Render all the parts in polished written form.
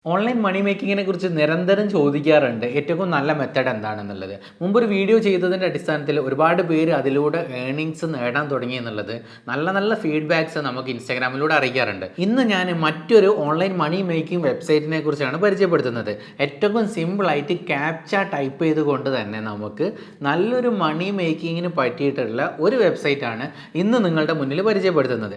Online മണി മേക്കിങ്ങിനെ കുറിച്ച് നിരന്തരം ചോദിക്കാറുണ്ട്. ഏറ്റവും നല്ല മെത്തേഡ് എന്താണെന്നുള്ളത്. മുമ്പൊരു വീഡിയോ ചെയ്തതിൻ്റെ അടിസ്ഥാനത്തിൽ ഒരുപാട് പേര് അതിലൂടെ ഏർണിങ്സ് നേടാൻ തുടങ്ങി എന്നുള്ളത് നല്ല നല്ല ഫീഡ്ബാക്ക്സ് നമുക്ക് ഇൻസ്റ്റാഗ്രാമിലൂടെ അറിയിക്കാറുണ്ട്. ഇന്ന് ഞാൻ മറ്റൊരു ഓൺലൈൻ മണി മേക്കിംഗ് വെബ്സൈറ്റിനെ കുറിച്ചാണ് പരിചയപ്പെടുത്തുന്നത്. ഏറ്റവും സിമ്പിളായിട്ട് ക്യാപ്ച ടൈപ്പ് ചെയ്തുകൊണ്ട് തന്നെ നമുക്ക് നല്ലൊരു മണി മേക്കിങ്ങിന് പറ്റിയിട്ടുള്ള ഒരു വെബ്സൈറ്റാണ് ഇന്ന് നിങ്ങളുടെ മുന്നിൽ പരിചയപ്പെടുത്തുന്നത്.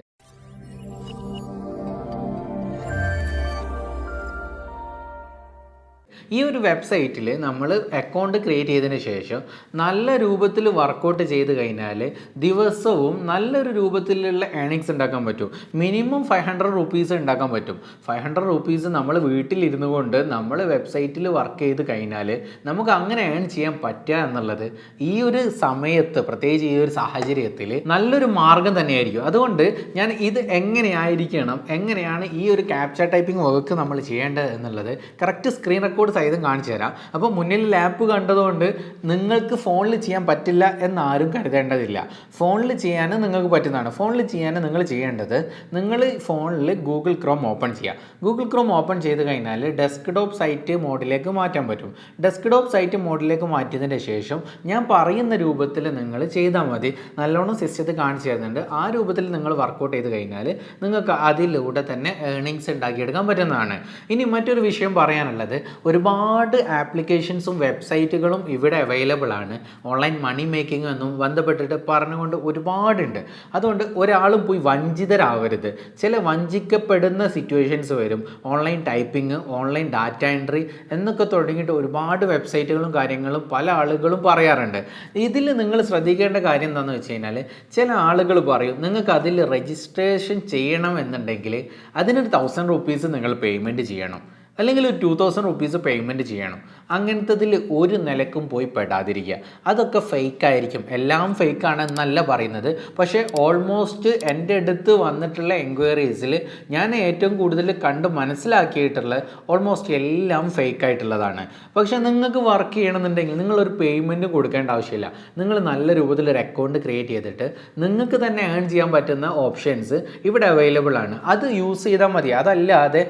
ഈ ഒരു വെബ്സൈറ്റിൽ നമ്മൾ അക്കൗണ്ട് ക്രിയേറ്റ് ചെയ്തതിന് ശേഷം നല്ല രൂപത്തിൽ വർക്കൗട്ട് ചെയ്ത് കഴിഞ്ഞാൽ ദിവസവും നല്ലൊരു രൂപത്തിലുള്ള ഏണിങ്സ് ഉണ്ടാക്കാൻ പറ്റും. മിനിമം 500 റുപ്പീസ് ഉണ്ടാക്കാൻ പറ്റും. 500 റുപ്പീസ് നമ്മൾ വീട്ടിലിരുന്നു കൊണ്ട് നമ്മൾ വെബ്സൈറ്റിൽ വർക്ക് ചെയ്ത് കഴിഞ്ഞാൽ നമുക്ക് അങ്ങനെ ഏൺ ചെയ്യാൻ പറ്റുക എന്നുള്ളത് ഈ ഒരു സമയത്ത്, പ്രത്യേകിച്ച് ഈ ഒരു സാഹചര്യത്തിൽ നല്ലൊരു മാർഗം തന്നെയായിരിക്കും. അതുകൊണ്ട് ഞാൻ ഇത് എങ്ങനെയാണ് ഈ ഒരു ക്യാപ്ച ടൈപ്പിംഗ് വർക്ക് നമ്മൾ ചെയ്യേണ്ടത് എന്നുള്ളത് കറക്റ്റ് സ്ക്രീൻ റെക്കോർഡ് സഹിതം കാണിച്ചു തരാം. അപ്പോൾ മുന്നിൽ ലാപ്പ് കണ്ടതുകൊണ്ട് നിങ്ങൾക്ക് ഫോണിൽ ചെയ്യാൻ പറ്റില്ല എന്നാരും കരുതേണ്ടതില്ല. ഫോണിൽ ചെയ്യാനും നിങ്ങൾക്ക് പറ്റുന്നതാണ്. ഫോണിൽ ചെയ്യാൻ നിങ്ങൾ ചെയ്യേണ്ടത്, നിങ്ങൾ ഫോണിൽ ഗൂഗിൾ ക്രോം ഓപ്പൺ ചെയ്യുക. ഗൂഗിൾ ക്രോം ഓപ്പൺ ചെയ്ത് കഴിഞ്ഞാൽ ഡെസ്ക്ടോപ്പ് സൈറ്റ് മോഡിലേക്ക് മാറ്റാൻ പറ്റും. ഡെസ്ക്ടോപ്പ് സൈറ്റ് മോഡിലേക്ക് മാറ്റിയതിൻ്റെ ശേഷം ഞാൻ പറയുന്ന രൂപത്തിൽ നിങ്ങൾ ചെയ്താൽ മതി. നല്ലോണം സിസ്റ്റത്തിൽ കാണിച്ചു തരുന്നുണ്ട്. ആ രൂപത്തിൽ നിങ്ങൾ വർക്കൗട്ട് ചെയ്ത് കഴിഞ്ഞാൽ നിങ്ങൾക്ക് അതിലൂടെ തന്നെ ഏർണിങ്സ് ഉണ്ടാക്കിയെടുക്കാൻ പറ്റുന്നതാണ്. ഇനി മറ്റൊരു വിഷയം പറയാനുള്ളത്, ഒരുപാട് ആപ്ലിക്കേഷൻസും വെബ്സൈറ്റുകളും ഇവിടെ അവൈലബിൾ ആണ്. ഓൺലൈൻ മണി മേക്കിംഗ് എന്നും ബന്ധപ്പെട്ടിട്ട് പറഞ്ഞുകൊണ്ട് ഒരുപാടുണ്ട്. അതുകൊണ്ട് ഒരാളും പോയി വഞ്ചിതരാവരുത്. ചില വഞ്ചിക്കപ്പെടുന്ന സിറ്റുവേഷൻസ് വരും. Online typing, online data entry എന്നൊക്കെ തുടങ്ങിയിട്ട് ഒരുപാട് വെബ്സൈറ്റുകളും കാര്യങ്ങളും പല ആളുകളും പറയാറുണ്ട്. ഇതിൽ നിങ്ങൾ ശ്രദ്ധിക്കേണ്ട കാര്യം എന്താണെന്ന് വെച്ച് കഴിഞ്ഞാൽ, ചില ആളുകൾ പറയും നിങ്ങൾക്ക് അതിൽ രജിസ്ട്രേഷൻ ചെയ്യണം എന്നുണ്ടെങ്കിൽ അതിനൊരു 1000 റുപ്പീസ് നിങ്ങൾ പേയ്മെൻറ്റ് ചെയ്യണം, അല്ലെങ്കിൽ ഒരു 2000 റുപ്പീസ് പേയ്മെൻറ്റ് ചെയ്യണം. അങ്ങനത്തതിൽ ഒരു നിലക്കും പോയി പെടാതിരിക്കുക. അതൊക്കെ ഫേക്കായിരിക്കും. എല്ലാം ഫേക്കാണെന്നല്ല പറയുന്നത്. പക്ഷേ ഓൾമോസ്റ്റ് എൻ്റെ അടുത്ത് വന്നിട്ടുള്ള എൻക്വയറീസിൽ ഞാൻ ഏറ്റവും കൂടുതൽ കണ്ട് മനസ്സിലാക്കിയിട്ടുള്ള ഓൾമോസ്റ്റ് എല്ലാം ഫേക്കായിട്ടുള്ളതാണ്. പക്ഷേ നിങ്ങൾക്ക് വർക്ക് ചെയ്യണമെന്നുണ്ടെങ്കിൽ നിങ്ങളൊരു പേയ്മെൻറ്റ് കൊടുക്കേണ്ട ആവശ്യമില്ല. നിങ്ങൾ നല്ല രൂപത്തിൽ ഒരു അക്കൗണ്ട് ക്രിയേറ്റ് ചെയ്തിട്ട് നിങ്ങൾക്ക് തന്നെ ഏൺ ചെയ്യാൻ പറ്റുന്ന ഓപ്ഷൻസ് ഇവിടെ അവൈലബിൾ ആണ്. അത് യൂസ് ചെയ്താൽ മതി. അതല്ലാതെ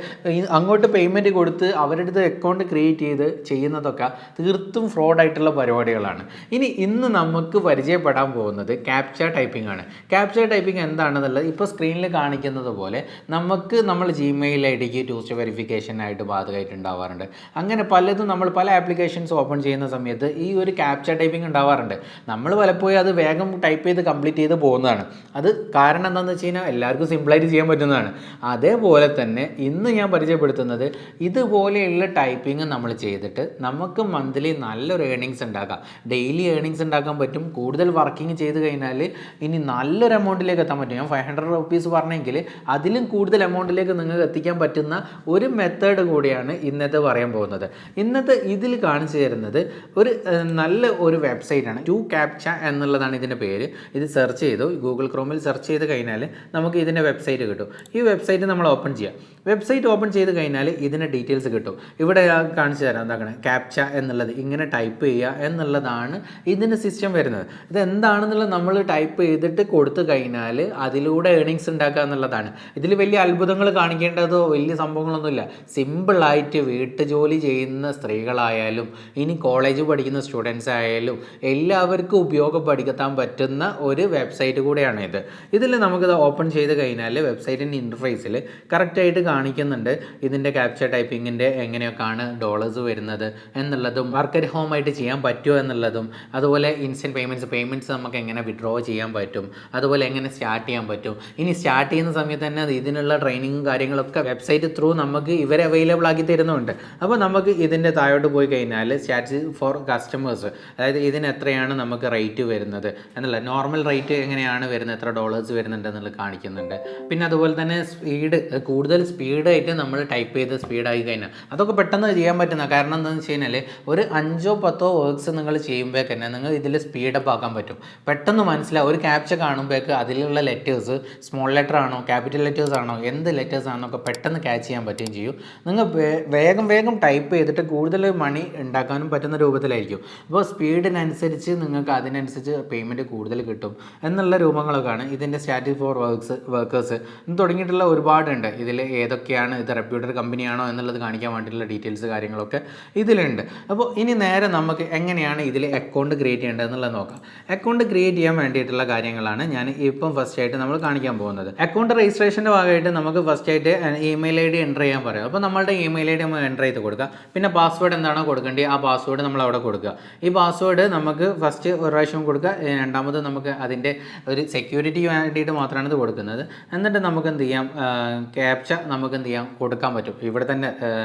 അങ്ങോട്ട് പേയ്മെൻറ്റ് കൊടുത്ത് അവരുടെ അടുത്ത് അക്കൗണ്ട് ക്രിയേറ്റ് ചെയ്ത് ചെയ്യുന്നതൊക്കെ തീർത്തും ഫ്രോഡായിട്ടുള്ള പരിപാടികളാണ്. ഇന്ന് നമുക്ക് പരിചയപ്പെടാൻ പോകുന്നത് ക്യാപ്ച ടൈപ്പിംഗ് ആണ്. ക്യാപ്ച ടൈപ്പിംഗ് എന്താണെന്നുള്ളത് ഇപ്പോൾ സ്ക്രീനിൽ കാണിക്കുന്നത് പോലെ നമുക്ക് നമ്മൾ ജിമെയിൽ ഐ ഡിക്ക് 2 സ്റ്റെപ്പ് വെരിഫിക്കേഷനായിട്ട് ബാധകമായിട്ട് ഉണ്ടാവാറുണ്ട്. അങ്ങനെ പലതും നമ്മൾ പല ആപ്ലിക്കേഷൻസ് ഓപ്പൺ ചെയ്യുന്ന സമയത്ത് ഈ ഒരു ക്യാപ്ച ടൈപ്പിംഗ് ഉണ്ടാവാറുണ്ട്. നമ്മൾ പലപ്പോഴും അത് വേഗം ടൈപ്പ് ചെയ്ത് കംപ്ലീറ്റ് ചെയ്ത് പോകുന്നതാണ്. അത് കാരണം എന്താണെന്ന് വെച്ച് കഴിഞ്ഞാൽ എല്ലാവർക്കും സിമ്പിളായിട്ട് ചെയ്യാൻ പറ്റുന്നതാണ്. അതേപോലെ തന്നെ ഇന്ന് ഞാൻ പരിചയപ്പെടുത്തുന്നത് ഇതുപോലെയുള്ള ടൈപ്പിംഗ് നമ്മൾ ചെയ്തിട്ട് നമുക്ക് മന്ത്ലി നല്ലൊരു ഏർണിങ്സ് ഉണ്ടാക്കാം. ഡെയിലി ഏർണിങ്സ് ഉണ്ടാക്കാൻ പറ്റും. കൂടുതൽ വർക്കിംഗ് ചെയ്ത് കഴിഞ്ഞാൽ ഇനി നല്ലൊരു എമൗണ്ടിലേക്ക് എത്താൻ പറ്റും. ഞാൻ 500 റുപ്പീസ് പറഞ്ഞെങ്കിൽ അതിലും കൂടുതൽ എമൗണ്ടിലേക്ക് നിങ്ങൾക്ക് എത്തിക്കാൻ പറ്റുന്ന ഒരു മെത്തേഡ് കൂടിയാണ് ഇന്നത്തെ പറയാൻ പോകുന്നത്. ഇന്നത്തെ ഇതിൽ കാണിച്ചു തരുന്നത് നല്ല ഒരു വെബ്സൈറ്റാണ്. 2 ക്യാപ്ച എന്നുള്ളതാണ് ഇതിൻ്റെ പേര്. ഇത് സെർച്ച് ചെയ്തു, ഗൂഗിൾ ക്രോമിൽ സെർച്ച് ചെയ്ത് കഴിഞ്ഞാൽ നമുക്ക് ഇതിൻ്റെ വെബ്സൈറ്റ് കിട്ടും. ഈ വെബ്സൈറ്റ് നമ്മൾ ഓപ്പൺ ചെയ്യാം. വെബ്സൈറ്റ് ഓപ്പൺ ചെയ്ത് കഴിഞ്ഞാൽ ഇതിൻ്റെ ഡീറ്റെയിൽസ് കിട്ടും. ഇവിടെ കാണിച്ചു തരാം. എന്താക്കണം ക്യാപ്ച എന്നുള്ളത്, ഇങ്ങനെ ടൈപ്പ് ചെയ്യുക എന്നുള്ളതാണ് ഇതിൻ്റെ സിസ്റ്റം വരുന്നത്. ഇത് എന്താണെന്നുള്ളത് നമ്മൾ ടൈപ്പ് ചെയ്തിട്ട് കൊടുത്തു കഴിഞ്ഞാൽ അതിലൂടെ ഏർണിങ്സ് ഉണ്ടാക്കുക എന്നുള്ളതാണ്. ഇതിൽ വലിയ അത്ഭുതങ്ങൾ കാണിക്കേണ്ടതോ വലിയ സംഭവങ്ങളൊന്നുമില്ല. സിമ്പിളായിട്ട് വീട്ടുജോലി ചെയ്യുന്ന സ്ത്രീകളായാലും ഇനി കോളേജ് പഠിക്കുന്ന സ്റ്റുഡൻസ് ആയാലും എല്ലാവർക്കും ഉപയോഗപ്പെടുത്താൻ പറ്റുന്ന ഒരു വെബ്സൈറ്റ് കൂടെയാണ് ഇത്. ഇതിൽ നമുക്കിത് ഓപ്പൺ ചെയ്ത് കഴിഞ്ഞാൽ വെബ്സൈറ്റിൻ്റെ ഇൻ്റർഫേസിൽ കറക്റ്റായിട്ട് കാണിക്കുന്നുണ്ട് ഇതിൻ്റെ ക്യാപ്ച ടൈപ്പിങ്ങിൻ്റെ എങ്ങനെയൊക്കെയാണ് ഡോളേഴ്സ് വരുന്നത് എന്നുള്ളതും വർക്ക് അറ്റ് ഹോം ആയിട്ട് ചെയ്യാൻ പറ്റുമോ എന്നുള്ളതും, അതുപോലെ ഇൻസ്റ്റൻറ്റ് പേയ്മെൻറ്റ്സ് നമുക്ക് എങ്ങനെ വിഡ്രോ ചെയ്യാൻ പറ്റും, അതുപോലെ എങ്ങനെ സ്റ്റാർട്ട് ചെയ്യാൻ പറ്റും. ഇനി സ്റ്റാർട്ട് ചെയ്യുന്ന സമയത്ത് തന്നെ ഇതിനുള്ള ട്രെയിനിങ്ങും കാര്യങ്ങളൊക്കെ വെബ്സൈറ്റ് ത്രൂ നമുക്ക് ഇവരെ അവൈലബിൾ ആക്കി തരുന്നുണ്ട്. അപ്പോൾ നമുക്ക് ഇതിൻ്റെ താഴോട്ട് പോയി കഴിഞ്ഞാൽ സ്റ്റാർട്ട് ഫോർ കസ്റ്റമേഴ്സ്, അതായത് ഇതിന് എത്രയാണ് നമുക്ക് റേറ്റ് വരുന്നത് എന്നുള്ള, നോർമൽ റേറ്റ് എങ്ങനെയാണ് വരുന്നത്, എത്ര ഡോളേഴ്സ് വരുന്നുണ്ട് എന്നുള്ളത് കാണിക്കുന്നുണ്ട്. പിന്നെ അതുപോലെ തന്നെ കൂടുതൽ സ്പീഡായിട്ട് നമ്മൾ ടൈപ്പ് ചെയ്ത് സ്പീഡായി കഴിഞ്ഞാൽ അതൊക്കെ പെട്ടെന്ന് ചെയ്യാൻ പറ്റുന്ന. കാരണം എന്താണെന്ന് വെച്ച് കഴിഞ്ഞാൽ ഒരു 5-10 വർക്ക്സ് നിങ്ങൾ ചെയ്യുമ്പോൾ തന്നെ നിങ്ങൾ ഇതിൽ സ്പീഡപ്പ് ആക്കാൻ പറ്റും. പെട്ടെന്ന് മനസ്സിലാവും. ഒരു ക്യാപ്ച കാണുമ്പോഴേക്ക് അതിലുള്ള ലെറ്റേഴ്സ് സ്മോൾ ലെറ്റർ ആണോ ക്യാപിറ്റൽ ലെറ്റേഴ്സ് ആണോ എന്ത് ലെറ്റേഴ്സ് ആണോ ഒക്കെ പെട്ടെന്ന് ക്യാച്ച് ചെയ്യാൻ പറ്റുകയും ചെയ്യും. നിങ്ങൾ വേഗം ടൈപ്പ് ചെയ്തിട്ട് കൂടുതൽ മണി ഉണ്ടാക്കാനും പറ്റുന്ന രൂപത്തിലായിരിക്കും. അപ്പോൾ സ്പീഡിനനുസരിച്ച് നിങ്ങൾക്ക് അതിനനുസരിച്ച് പേയ്മെൻറ്റ് കൂടുതൽ കിട്ടും എന്നുള്ള രൂപങ്ങളൊക്കെയാണ് ഇതിൻ്റെ സ്റ്റാറ്റിക് ഫോർ വർക്കേഴ്സ് തുടങ്ങിയിട്ടുള്ള ഒരുപാടുണ്ട്. ഇതിൽ ഏതൊക്കെയാണ്, ഇത് റെപ്യൂട്ടഡ് കമ്പനിയാണോ എന്നുള്ള എന്നുള്ളത് കാണിക്കാൻ വേണ്ടിയിട്ടുള്ള ഡീറ്റെയിൽസ് കാര്യങ്ങളൊക്കെ ഇതിലുണ്ട്. അപ്പോൾ ഇനി നേരെ നമുക്ക് എങ്ങനെയാണ് ഇതിൽ അക്കൗണ്ട് ക്രിയേറ്റ് ചെയ്യേണ്ടതെന്നുള്ളത് നോക്കാം. അക്കൗണ്ട് ക്രിയേറ്റ് ചെയ്യാൻ വേണ്ടിയിട്ടുള്ള കാര്യങ്ങളാണ് ഞാൻ ഇപ്പം ഫസ്റ്റ് ആയിട്ട് നമ്മൾ കാണിക്കാൻ പോകുന്നത്. അക്കൗണ്ട് രജിസ്ട്രേഷൻ്റെ ഭാഗമായിട്ട് നമുക്ക് ഫസ്റ്റ് ആയിട്ട് ഇമെയിൽ ഐ ഡി എൻ്റർ ചെയ്യാൻ പറയാം. അപ്പോൾ നമ്മളുടെ ഇമെയിൽ ഐ ഡി നമ്മൾ എൻ്റർ ചെയ്ത് കൊടുക്കുക. പിന്നെ പാസ്വേഡ് എന്താണോ കൊടുക്കേണ്ടത് ആ പാസ്വേഡ് നമ്മൾ അവിടെ കൊടുക്കുക. ഈ പാസ്വേഡ് നമുക്ക് ഫസ്റ്റ് ഒരു പ്രാവശ്യം കൊടുക്കുക, രണ്ടാമത് നമുക്ക് അതിൻ്റെ ഒരു സെക്യൂരിറ്റി വേണ്ടിയിട്ട് മാത്രമാണ് ഇത് കൊടുക്കുന്നത്. എന്നിട്ട് നമുക്ക് എന്ത് ചെയ്യാം, ക്യാപ്ച നമുക്ക് എന്ത് ചെയ്യാം കൊടുക്കാൻ പറ്റും. ഇവിടെ തന്നെ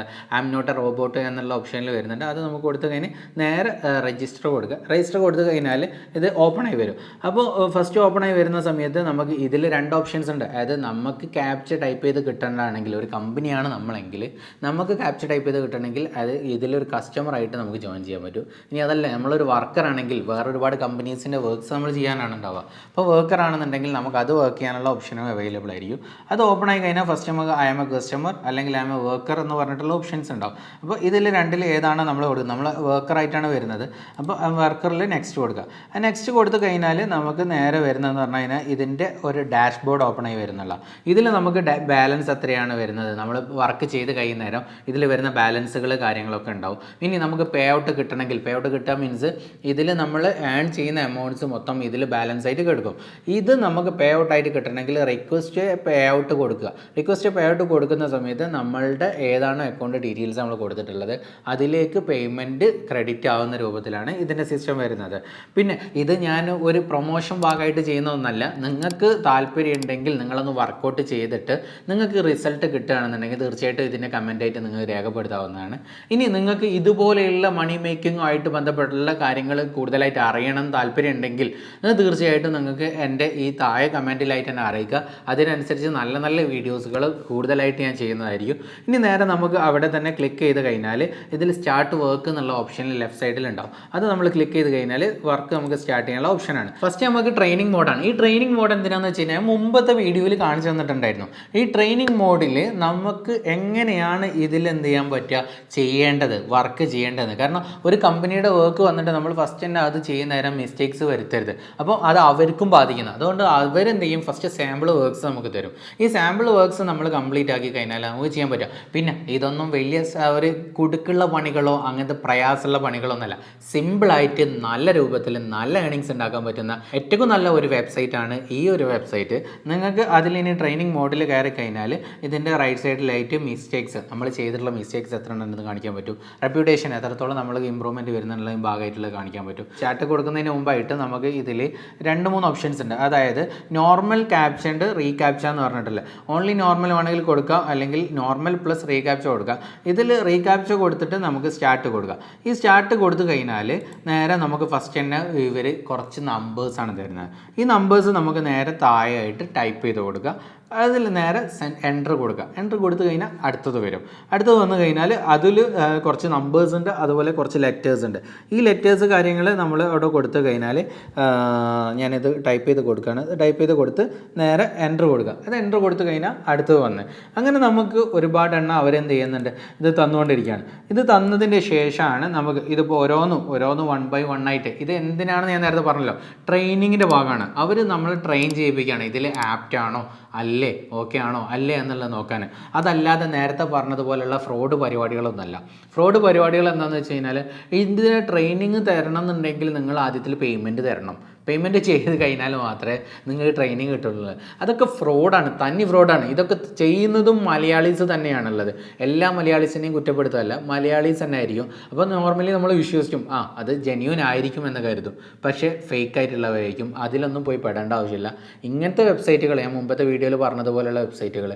I am not a robot എന്നുള്ള ഓപ്ഷനിൽ വരുന്നുണ്ട്. അത് നമുക്ക് കൊടുത്തു കഴിഞ്ഞാൽ നേരെ രജിസ്റ്റർ കൊടുക്കുക. രജിസ്റ്റർ കൊടുത്തു കഴിഞ്ഞാൽ ഇത് ഓപ്പൺ ആയി വരും. അപ്പോൾ ഫസ്റ്റ് ഓപ്പൺ ആയി വരുന്ന സമയത്ത് നമുക്ക് ഇതിൽ 2 ഓപ്ഷൻസ് ഉണ്ട്. അതായത് നമുക്ക് ക്യാപ്ച ടൈപ്പ് ചെയ്ത് കിട്ടണമെങ്കിൽ, ഒരു കമ്പനിയാണ് നമ്മളെങ്കിൽ നമുക്ക് ക്യാപ്ച ടൈപ്പ് ചെയ്ത് കിട്ടണമെങ്കിൽ അത് ഇതിലൊരു കസ്റ്റമറായിട്ട് നമുക്ക് ജോയിൻ ചെയ്യാൻ പറ്റും. ഇനി അതല്ല നമ്മളൊരു വർക്കർ ആണെങ്കിൽ വേറെ ഒരുപാട് കമ്പനീസിൻ്റെ വർക്ക്സ് നമ്മൾ ചെയ്യാനാണ് ഉണ്ടാവുക. അപ്പോൾ വർക്കർ ആണെന്നുണ്ടെങ്കിൽ നമുക്ക് അത് വർക്ക് ചെയ്യാനുള്ള ഓപ്ഷനും അവൈലബിൾ ആയിരിക്കും. അത് ഓപ്പൺ ആയി കഴിഞ്ഞാൽ ഫസ്റ്റ് നമുക്ക് ഐ എം എ കസ്റ്റമർ അല്ലെങ്കിൽ ഐ എം എ വർക്കർ എന്ന് പറഞ്ഞിട്ടുള്ള ഓപ്ഷൻസ് ഉണ്ടാവും. അപ്പോൾ ഇതിൽ രണ്ടിൽ ഏതാണ് നമ്മൾ കൊടുക്കുന്നത്, നമ്മൾ വർക്കറായിട്ടാണ് വരുന്നത്. അപ്പോൾ വർക്കറിൽ നെക്സ്റ്റ് കൊടുക്കുക. ആ നെക്സ്റ്റ് കൊടുത്തു കഴിഞ്ഞാൽ നമുക്ക് നേരെ വരുന്നതെന്ന് പറഞ്ഞു കഴിഞ്ഞാൽ ഇതിൻ്റെ ഒരു ഡാഷ്ബോർഡ് ഓപ്പൺ ആയി വരുന്നുള്ള. ഇതിൽ നമുക്ക് ബാലൻസ് എത്രയാണ് വരുന്നത്, നമ്മൾ വർക്ക് ചെയ്ത് കഴിയുന്നേരം ഇതിൽ വരുന്ന ബാലൻസുകൾ കാര്യങ്ങളൊക്കെ ഉണ്ടാവും. ഇനി നമുക്ക് പേ ഔട്ട് കിട്ടണമെങ്കിൽ, പേ ഔട്ട് കിട്ടുക മീൻസ് ഇതിൽ നമ്മൾ ഏൺ ചെയ്യുന്ന എമൗണ്ട്സ് മൊത്തം ഇതിൽ ബാലൻസ് ആയിട്ട് കിടക്കും. ഇത് നമുക്ക് പേ ഔട്ട് ആയിട്ട് കിട്ടണമെങ്കിൽ റിക്വസ്റ്റ് പേ ഔട്ട് കൊടുക്കുക. റിക്വസ്റ്റ് പേ ഔട്ട് കൊടുക്കുന്ന സമയത്ത് നമ്മളുടെ ഏതാണോ അക്കൗണ്ട് ഡീറ്റെയിൽസ് നമ്മൾ കൊടുത്തിട്ടുള്ളത് അതിലേക്ക് പേയ്മെൻറ്റ് ക്രെഡിറ്റ് ആവുന്ന രൂപത്തിലാണ് ഇതിൻ്റെ സിസ്റ്റം വരുന്നത്. പിന്നെ ഇത് ഞാൻ ഒരു പ്രൊമോഷൻ ഭാഗമായിട്ട് ചെയ്യുന്ന ഒന്നല്ല. നിങ്ങൾക്ക് താല്പര്യം ഉണ്ടെങ്കിൽ നിങ്ങളൊന്ന് വർക്കൗട്ട് ചെയ്തിട്ട് നിങ്ങൾക്ക് റിസൾട്ട് കിട്ടുകയാണെന്നുണ്ടെങ്കിൽ തീർച്ചയായിട്ടും ഇതിൻ്റെ കമൻറ്റായിട്ട് നിങ്ങൾ രേഖപ്പെടുത്താവുന്നതാണ്. ഇനി നിങ്ങൾക്ക് ഇതുപോലെയുള്ള മണി മേക്കിങ്ങുമായിട്ട് ബന്ധപ്പെട്ടുള്ള കാര്യങ്ങൾ കൂടുതലായിട്ട് അറിയണം താല്പര്യം ഉണ്ടെങ്കിൽ തീർച്ചയായിട്ടും നിങ്ങൾക്ക് എൻ്റെ ഈ താഴെ കമൻറ്റിലായിട്ട് തന്നെ അറിയിക്കുക. അതിനനുസരിച്ച് നല്ല നല്ല വീഡിയോസുകൾ കൂടുതലായിട്ട് ഞാൻ ചെയ്യുന്നതായിരിക്കും. ഇനി നേരെ നമുക്ക് അവിടെ തന്നെ ക്ലിക്ക് ചെയ്ത് കഴിഞ്ഞാൽ ഇതിൽ സ്റ്റാർട്ട് വർക്ക് എന്നുള്ള ഓപ്ഷനിൽ ലെഫ്റ്റ് സൈഡിൽ ഉണ്ടാവും. അത് നമ്മൾ ക്ലിക്ക് ചെയ്ത് കഴിഞ്ഞാൽ വർക്ക് നമുക്ക് സ്റ്റാർട്ട് ചെയ്യാനുള്ള ഓപ്ഷനാണ്. ഫസ്റ്റ് നമുക്ക് ട്രെയിനിങ് മോഡാണ്. ഈ ട്രെയിനിങ് മോഡ് എന്തിനാണെന്ന് വെച്ച് കഴിഞ്ഞാൽ മുമ്പത്തെ വീഡിയോയിൽ കാണിച്ചു തന്നിട്ടുണ്ടായിരുന്നു. ഈ ട്രെയിനിങ് മോഡിൽ നമുക്ക് എങ്ങനെയാണ് ഇതിൽ എന്ത് ചെയ്യാൻ പറ്റുക, ചെയ്യേണ്ടത്, വർക്ക് ചെയ്യേണ്ടത്. കാരണം ഒരു കമ്പനിയുടെ വർക്ക് വന്നിട്ട് നമ്മൾ ഫസ്റ്റ് തന്നെ അത് ചെയ്യുന്ന നേരം മിസ്റ്റേക്സ് വരുത്തരുത്. അപ്പോൾ അത് അവർക്കും ബാധിക്കുന്നത്. അതുകൊണ്ട് അവരെന്ത് ചെയ്യും, ഫസ്റ്റ് സാമ്പിൾ വർക്ക്സ് നമുക്ക് തരും. ഈ സാമ്പിൾ വർക്ക്സ് നമ്മൾ കംപ്ലീറ്റ് ആക്കി കഴിഞ്ഞാൽ നമുക്ക് ചെയ്യാൻ പറ്റുക. പിന്നെ ഇതൊന്നും വലിയ ഒരു കുടുക്കുള്ള പണികളോ അങ്ങനത്തെ പ്രയാസമുള്ള പണികളോ ഒന്നല്ല. സിമ്പിളായിട്ട് നല്ല രൂപത്തിൽ നല്ല ഏണിങ്സ് ഉണ്ടാക്കാൻ പറ്റുന്ന ഏറ്റവും നല്ല ഒരു വെബ്സൈറ്റാണ് ഈ ഒരു വെബ്സൈറ്റ്. നിങ്ങൾക്ക് അതിലിനി ട്രെയിനിങ് മോഡിൽ കയറി കഴിഞ്ഞാൽ ഇതിൻ്റെ റൈറ്റ് സൈഡിലായിട്ട് മിസ്റ്റേക്സ്, നമ്മൾ ചെയ്തിട്ടുള്ള മിസ്റ്റേക്സ് എത്ര ഉണ്ടെന്ന് കാണിക്കാൻ പറ്റും. റെപ്യൂട്ടേഷൻ എത്രത്തോളം നമ്മൾ ഇമ്പ്രൂവ്മെൻറ്റ് വരുന്നുള്ള ഭാഗമായിട്ടുള്ളത് കാണിക്കാൻ പറ്റും. ചാറ്റ് കൊടുക്കുന്നതിന് മുമ്പായിട്ട് നമുക്ക് ഇതിൽ 2-3 ഓപ്ഷൻസ് ഉണ്ട്. അതായത് നോർമൽ ക്യാപ്ച ഉണ്ട്, റീക്യാപ്ച എന്ന് പറഞ്ഞിട്ടില്ല. ഓൺലി നോർമൽ വേണമെങ്കിൽ കൊടുക്കാം, അല്ലെങ്കിൽ നോർമൽ പ്ലസ് റീക്യാപ്ച കൊടുക്കാം. ഇതിൽ റീക്യാപ്ച കൊടുത്തിട്ട് നമുക്ക് സ്റ്റാർട്ട് കൊടുക്കാം. ഈ സ്റ്റാർട്ട് കൊടുത്തു കഴിഞ്ഞാൽ നേരെ നമുക്ക് ഫസ്റ്റ് തന്നെ ഇവർ കുറച്ച് നമ്പേഴ്സാണ് തരുന്നത്. ഈ നമ്പേഴ്സ് നമുക്ക് നേരെ താഴെയായിട്ട് ടൈപ്പ് ചെയ്ത് കൊടുക്കുക. അതിൽ നേരെ എൻ്റർ കൊടുക്കുക. എൻ്റർ കൊടുത്തു കഴിഞ്ഞാൽ അടുത്തത് വരും. അടുത്തത് വന്നു കഴിഞ്ഞാൽ അതിൽ കുറച്ച് നമ്പേഴ്സ് ഉണ്ട്, അതുപോലെ കുറച്ച് ലെറ്റേഴ്സ് ഉണ്ട്. ഈ ലെറ്റേഴ്സ് കാര്യങ്ങൾ നമ്മൾ അവിടെ കൊടുത്തു കഴിഞ്ഞാൽ ഞാനിത് ടൈപ്പ് ചെയ്ത് കൊടുക്കുകയാണ്. ടൈപ്പ് ചെയ്ത് കൊടുത്ത് നേരെ എൻ്റർ കൊടുക്കുക. അത് എൻ്റർ കൊടുത്തു കഴിഞ്ഞാൽ അടുത്തത് വന്ന് അങ്ങനെ നമുക്ക് ഒരുപാട് എണ്ണം അവരെന്ത് ചെയ്യുന്നുണ്ട്, ഇത് തന്നുകൊണ്ടിരിക്കുകയാണ്. ഇത് തന്നതിൻ്റെ ശേഷമാണ് നമുക്ക് ഇതിപ്പോൾ ഓരോന്നും 1 by 1 ആയിട്ട്, ഇത് എന്തിനാണെന്ന് ഞാൻ നേരത്തെ പറഞ്ഞല്ലോ, ട്രെയിനിങ്ങിൻ്റെ ഭാഗമാണ്. അവർ നമ്മൾ ട്രെയിൻ ചെയ്യിപ്പിക്കുകയാണ്. ഇതിൽ ആപ്റ്റ് ആണോ അല്ലേ, ഓക്കെ ആണോ അല്ലേ എന്നുള്ളത് നോക്കാൻ. അതല്ലാതെ നേരത്തെ പറഞ്ഞതുപോലെയുള്ള ഫ്രോഡ് പരിപാടികളൊന്നുമല്ല. ഫ്രോഡ് പരിപാടികൾ എന്താണെന്ന് വെച്ച് കഴിഞ്ഞാൽ ഇതിന് ട്രെയിനിങ് തരണം എന്നുണ്ടെങ്കിൽ നിങ്ങൾ ആദ്യത്തിൽ പേയ്മെൻറ്റ് തരണം. പേയ്മെൻറ്റ് ചെയ്ത് കഴിഞ്ഞാൽ മാത്രമേ നിങ്ങൾക്ക് ട്രെയിനിങ് കിട്ടുള്ളൂ. അതൊക്കെ ഫ്രോഡാണ്, തനി ഫ്രോഡാണ്. ഇതൊക്കെ ചെയ്യുന്നതും മലയാളീസ് തന്നെയാണുള്ളത്. എല്ലാ മലയാളീസിനെയും കുറ്റപ്പെടുത്തല്ല, മലയാളീസ് തന്നെ ആയിരിക്കും. അപ്പോൾ നോർമലി നമ്മൾ വിശ്വസിക്കും അത് ജെന്യൂൻ ആയിരിക്കും എന്ന് കരുതും. പക്ഷേ ഫേക്ക് ആയിട്ടുള്ളവരായിരിക്കും. അതിലൊന്നും പോയി പെടേണ്ട ആവശ്യമില്ല. ഇങ്ങനത്തെ വെബ്സൈറ്റുകൾ, ഞാൻ മുമ്പത്തെ വീഡിയോയിൽ പറഞ്ഞതുപോലെയുള്ള വെബ്സൈറ്റുകൾ,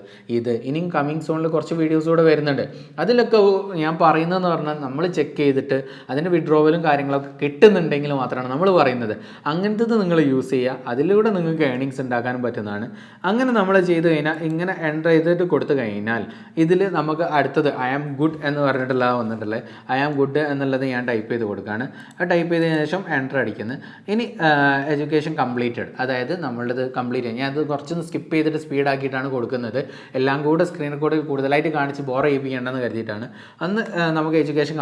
ഇനിയും കമ്മിങ് സോണിൽ കുറച്ച് വീഡിയോസ് കൂടെ വരുന്നുണ്ട്. അതിലൊക്കെ ഞാൻ പറയുന്നതെന്ന് പറഞ്ഞാൽ നമ്മൾ ചെക്ക് ചെയ്തിട്ട് അതിൻ്റെ വിഡ്രോവലും കാര്യങ്ങളൊക്കെ കിട്ടുന്നുണ്ടെങ്കിൽ മാത്രമാണ് നമ്മൾ പറയുന്നത്. അങ്ങനത്തെ നിങ്ങൾ യൂസ് ചെയ്യുക. അതിലൂടെ നിങ്ങൾക്ക് ഏണിങ്സ് ഉണ്ടാക്കാനും പറ്റുന്നതാണ്. അങ്ങനെ നമ്മൾ ചെയ്ത് കഴിഞ്ഞാൽ ഇങ്ങനെ എൻ്റർ ചെയ്തിട്ട് കൊടുത്തു കഴിഞ്ഞാൽ ഇതിൽ നമുക്ക് അടുത്തത് ഐ ആം ഗുഡ് എന്ന് പറഞ്ഞിട്ടുള്ള വന്നിട്ടുള്ളത്. ഐ ആം ഗുഡ് എന്നുള്ളത് ഞാൻ ടൈപ്പ് ചെയ്ത് കൊടുക്കുകയാണ്. അത് ടൈപ്പ് ചെയ്തതിന് ശേഷം എൻ്റർ അടിക്കുന്നത്. ഇനി എഡ്യൂക്കേഷൻ കംപ്ലീറ്റഡ്, അതായത് നമ്മളുടെ കംപ്ലീറ്റ് ചെയ്യാൻ, ഞാൻ അത് കുറച്ചൊന്ന് സ്കിപ്പ് ചെയ്തിട്ട് സ്പീഡാക്കിയിട്ടാണ് കൊടുക്കുന്നത്. എല്ലാം കൂടെ സ്ക്രീനിൽ കൂടെ കൂടുതലായിട്ട് കാണിച്ച് ബോർ ചെയ്യിപ്പിക്കേണ്ടെന്ന് കരുതിയിട്ടാണ്. അന്ന് നമുക്ക് എഡ്യൂക്കേഷൻ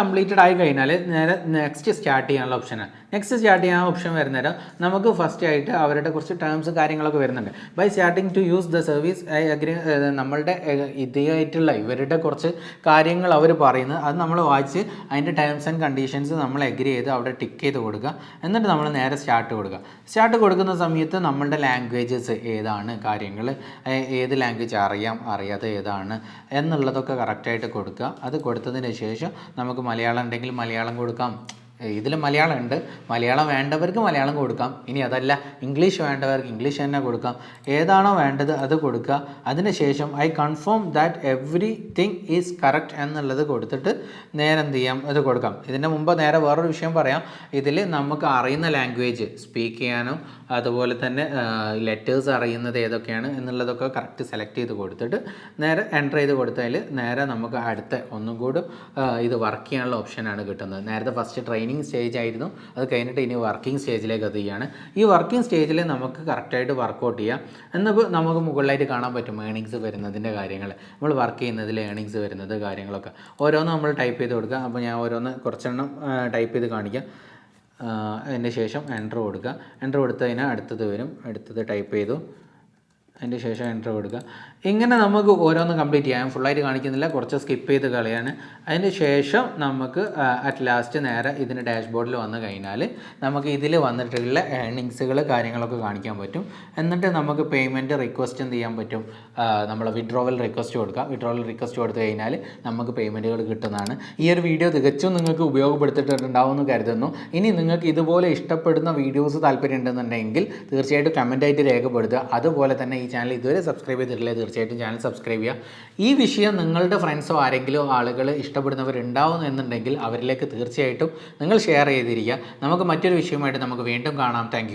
കംപ്ലീറ്റഡ് ആയി കഴിഞ്ഞാൽ നേരെ നെക്സ്റ്റ് സ്റ്റാർട്ട് ചെയ്യാനുള്ള ഓപ്ഷനാണ്. നെക്സ്റ്റ് സ്റ്റാർട്ട് ചെയ്യാൻ ഓപ്ഷൻ വരുന്നേരം നമുക്ക് ഫസ്റ്റ് ആയിട്ട് അവരുടെ കുറച്ച് ടേംസ് കാര്യങ്ങളൊക്കെ വരുന്നുണ്ട്. By starting to use the service I agree, നമ്മളുടെ ഇതായിട്ടുള്ള ഇവരുടെ കുറച്ച് കാര്യങ്ങൾ അവർ പറയുന്നത് അത് നമ്മൾ വായിച്ച് അതിൻ്റെ ടേംസ് ആൻഡ് കണ്ടീഷൻസ് നമ്മൾ അഗ്രി ചെയ്ത് അവിടെ ടിക്ക് ചെയ്ത് കൊടുക്കുക. എന്നിട്ട് നമ്മൾ നേരെ സ്റ്റാർട്ട് കൊടുക്കുക. സ്റ്റാർട്ട് കൊടുക്കുന്ന സമയത്ത് നമ്മളുടെ ലാംഗ്വേജസ് ഏതാണ്, കാര്യങ്ങൾ ഏത് ലാംഗ്വേജ് അറിയാതെ ഏതാണ് എന്നുള്ളതൊക്കെ കറക്റ്റായിട്ട് കൊടുക്കുക. അത് കൊടുത്തതിന് ശേഷം നമുക്ക് മലയാളം ഉണ്ടെങ്കിൽ മലയാളം കൊടുക്കാം. ഇതിൽ മലയാളം ഉണ്ട്, മലയാളം വേണ്ടവർക്ക് മലയാളം കൊടുക്കാം. ഇനി അതല്ല ഇംഗ്ലീഷ് വേണ്ടവർക്ക് ഇംഗ്ലീഷ് തന്നെ കൊടുക്കാം. ഏതാണോ വേണ്ടത് അത് കൊടുക്കുക. അതിനുശേഷം I confirm that everything is correct എന്നുള്ളത് കൊടുത്തിട്ട് നേരെ എന്ത് ചെയ്യാം, അത് കൊടുക്കാം. ഇതിൻ്റെ മുമ്പ് നേരെ വേറൊരു വിഷയം പറയാം. ഇതിൽ നമുക്ക് അറിയുന്ന ലാംഗ്വേജ് സ്പീക്ക് ചെയ്യാനും അതുപോലെ തന്നെ ലെറ്റേഴ്സ് അറിയുന്നത് ഏതൊക്കെയാണ് എന്നുള്ളതൊക്കെ കറക്റ്റ് സെലക്ട് ചെയ്ത് കൊടുത്തിട്ട് നേരെ എൻ്റർ ചെയ്ത് കൊടുത്താൽ നേരെ നമുക്ക് അടുത്ത ഒന്നും കൂടി ഇത് വർക്ക് ചെയ്യാനുള്ള ഓപ്ഷനാണ് കിട്ടുന്നത്. നേരത്തെ ഫസ്റ്റ് ട്രെയിനിങ് സ്റ്റേജ് ആയിരുന്നു, അത് കഴിഞ്ഞിട്ട് ഇനി വർക്കിംഗ് സ്റ്റേജിലേക്ക് എത്തുകയാണ്. ഈ വർക്കിംഗ് സ്റ്റേജിൽ നമുക്ക് കറക്റ്റായിട്ട് വർക്കൗട്ട് ചെയ്യാം. എന്നിപ്പോൾ നമുക്ക് മുകളിലായിട്ട് കാണാൻ പറ്റും ഏണിങ്സ് വരുന്നതിൻ്റെ കാര്യങ്ങൾ, നമ്മൾ വർക്ക് ചെയ്യുന്നതിൽ ഏണിങ്സ് വരുന്നത് കാര്യങ്ങളൊക്കെ ഓരോന്ന് നമ്മൾ ടൈപ്പ് ചെയ്ത് കൊടുക്കുക. അപ്പോൾ ഞാൻ ഓരോന്ന് കുറച്ചെണ്ണം ടൈപ്പ് ചെയ്ത് കാണിക്കാം. അതിൻ്റെ ശേഷം എൻ്റർ കൊടുക്കുക. എൻ്റർ കൊടുത്ത് കഴിഞ്ഞാൽ അടുത്തത് വരും. അടുത്തത് ടൈപ്പ് ചെയ്തു, അതിൻ്റെ ശേഷം എൻ്റർ കൊടുക്കുക. ഇങ്ങനെ നമുക്ക് ഓരോന്ന് കംപ്ലീറ്റ് ചെയ്യാം. ഫുള്ളായിട്ട് കാണിക്കുന്നില്ല, കുറച്ച് സ്കിപ്പ് ചെയ്ത് കളയാണ്. അതിന് ശേഷം നമുക്ക് അറ്റ് ലാസ്റ്റ് നേരെ ഇതിന് ഡാഷ്ബോർഡിൽ വന്നു കഴിഞ്ഞാൽ നമുക്ക് ഇതിൽ വന്നിട്ടുള്ള ഏർണിങ്സുകൾ കാര്യങ്ങളൊക്കെ കാണിക്കാൻ പറ്റും. എന്നിട്ട് നമുക്ക് പേയ്മെൻറ്റ് റിക്വസ്റ്റ് എന്ത് ചെയ്യാൻ പറ്റും, നമ്മൾ വിഡ്രോവൽ റിക്വസ്റ്റ് കൊടുക്കുക. വിഡ്രോവൽ റിക്വസ്റ്റ് കൊടുത്തു കഴിഞ്ഞാൽ നമുക്ക് പേയ്മെൻറ്റുകൾ കിട്ടുന്നതാണ്. ഈ ഒരു വീഡിയോ തികച്ചും നിങ്ങൾക്ക് ഉപയോഗപ്പെടുത്തിയിട്ടുണ്ടാവുമെന്ന് കരുതുന്നു. ഇനി നിങ്ങൾക്ക് ഇതുപോലെ ഇഷ്ടപ്പെടുന്ന വീഡിയോസ് താല്പര്യം ഉണ്ടെന്നുണ്ടെങ്കിൽ തീർച്ചയായിട്ടും കമൻറ്റായിട്ട് രേഖപ്പെടുത്തുക. അതുപോലെ തന്നെ ഈ ചാനൽ ഇതുവരെ സബ്സ്ക്രൈബ് ചെയ്തിട്ടില്ല, തീർച്ചയായിട്ടും ചാനൽ സബ്സ്ക്രൈബ് ചെയ്യുക. ഈ വിഷയം നിങ്ങളുടെ ഫ്രണ്ട്സോ ആരെങ്കിലും ആളുകൾ ഇഷ്ടപ്പെടുന്നവരുണ്ടാവും എന്നുണ്ടെങ്കിൽ അവരിലേക്ക് തീർച്ചയായിട്ടും നിങ്ങൾ ഷെയർ ചെയ്തിരിക്കുക. നമുക്ക് മറ്റൊരു വിഷയമായിട്ട് നമുക്ക് വീണ്ടും കാണാം. താങ്ക്